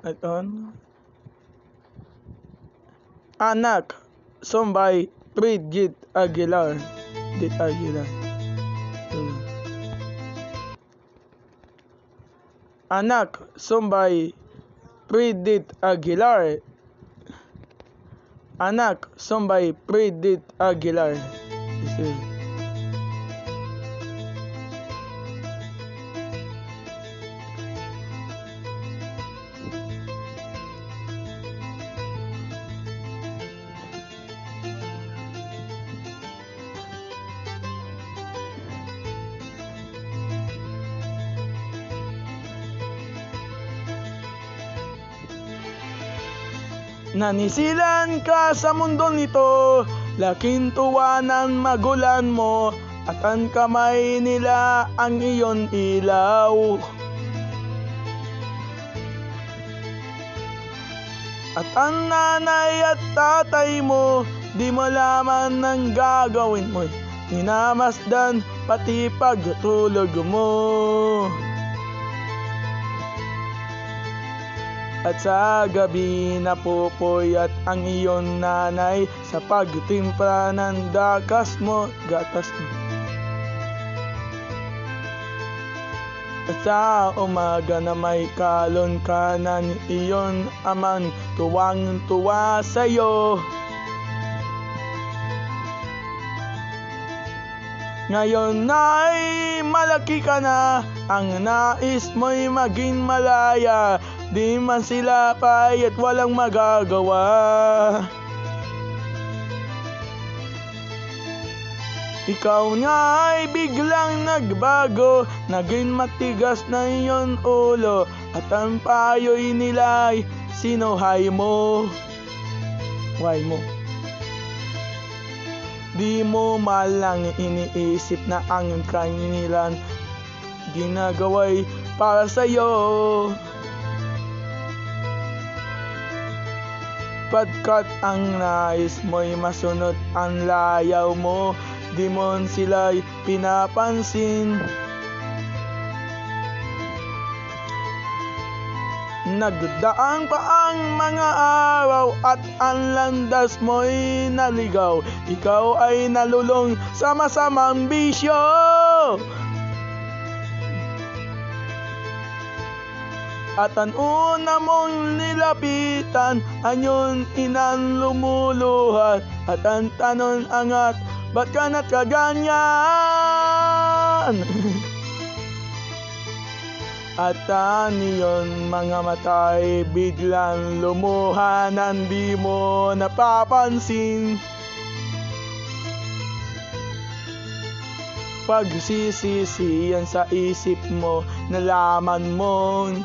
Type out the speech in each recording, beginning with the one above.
Aton. Anak, Sombay, Bridget Aguilar. Anak, Sombay, Bridget Aguilar. Anak, Sombay, Bridget Aguilar. Nanisilan ka sa mundo nito, laking tuwa ng magulan mo, at ang kamay nila ang iyon ilaw. At ang nanay at tatay mo, di mo laman ng gagawin mo, minamasdan pati pagtulog mo. At sa gabi napupuyat ang iyong nanay sa pagtimpla ng gatas mo. At sa umaga na may kalon ka ng iyong amang tuwang-tuwa sa'yo. Ngayon ay malaki ka na, ang nais mo'y maging malaya, di man sila payat walang magagawa. Ikaw nga ay biglang nagbago, naging matigas na iyong ulo, at ang payo'y nila'y sinuhay mo. Why mo? Di mo malang iniisip na ang kanilang ginagawa'y para sa'yo. Pagkat ang nais mo'y masunod ang layaw mo, di mo sila'y pinapansin. Nagdaang pa ang mga araw at ang landas mo'y naligaw, ikaw ay nalulong sa masamang bisyo. At ang una mong nilapitan, anyon inang lumuluhat, at ang tanong angat, ba't ka na't kaganyan? At iyong mga mata'y biglang lumuha nang di mo napapansin. Pagsisisiyan sa isip mo, nalaman mong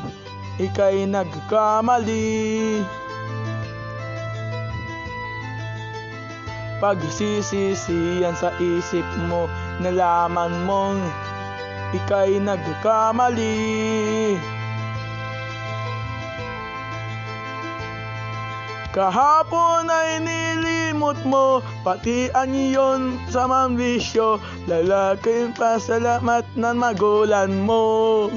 ika'y nagkamali. Pagsisisiyan sa isip mo, nalaman mong ika'y nagkamali. Kahapon ay nilimot mo, pati ang iyon sa mambisyo, lalaking pasalamat ng magulan mo.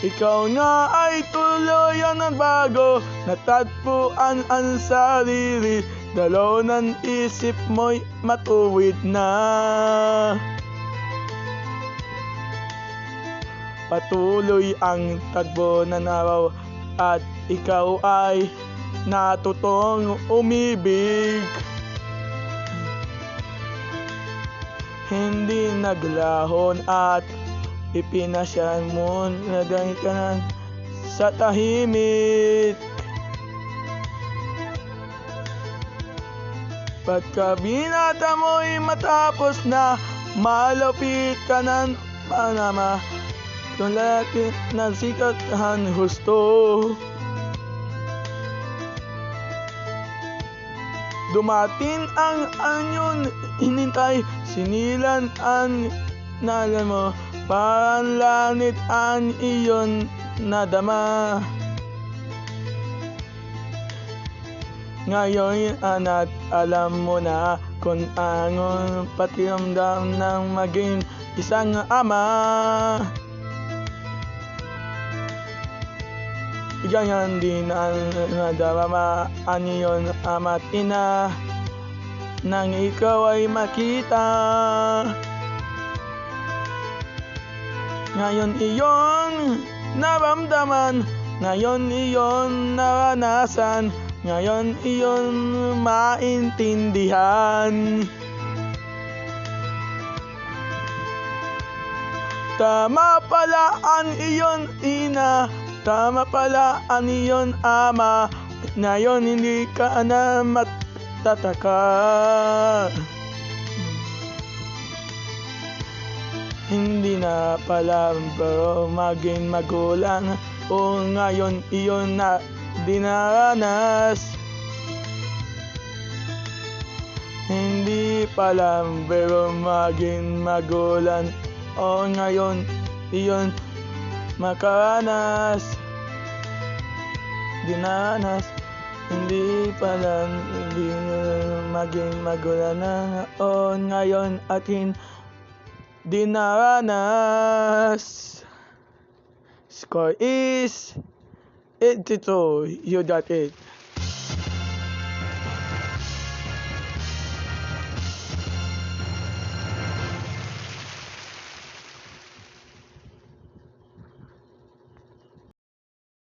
Ikaw nga ay tuluyan ng bago, natagpuan ang sarili, dalaw ng isip mo'y matuwid na. Patuloy ang tagbo ng araw at ikaw ay natutong umibig. Hindi naglahon at ipinasyan mo na dahil ka na sa tahimik. Pagka binata mo'y matapos na, malapit ka ng Panama, tulapit ng sikathan husto. Dumating ang anyon hinintay, sinilan ang nalan mo, parang langit ang iyon nadama. Ngayon anak, alam mo na kung anong pakiramdam ng maging isang ama. gayon din ang nadaramaan iyon ama't ina nang ikaw ay makita. Ngayon iyon naramdaman, ngayon iyon naranasan, ngayon iyon maintindihan. Tama pala ang iyon ina, tama pala ang iyon ama, ngayon hindi ka na magtataka. Hindi na pala pero maging magulang, o ngayon iyon na dinaranas. Hindi pala pero maging magulang, o ngayon iyon makaranas. Dinanas, hindi pala hindi maging magulang na, o ngayon atin dinaranas. Score is 82. You got it.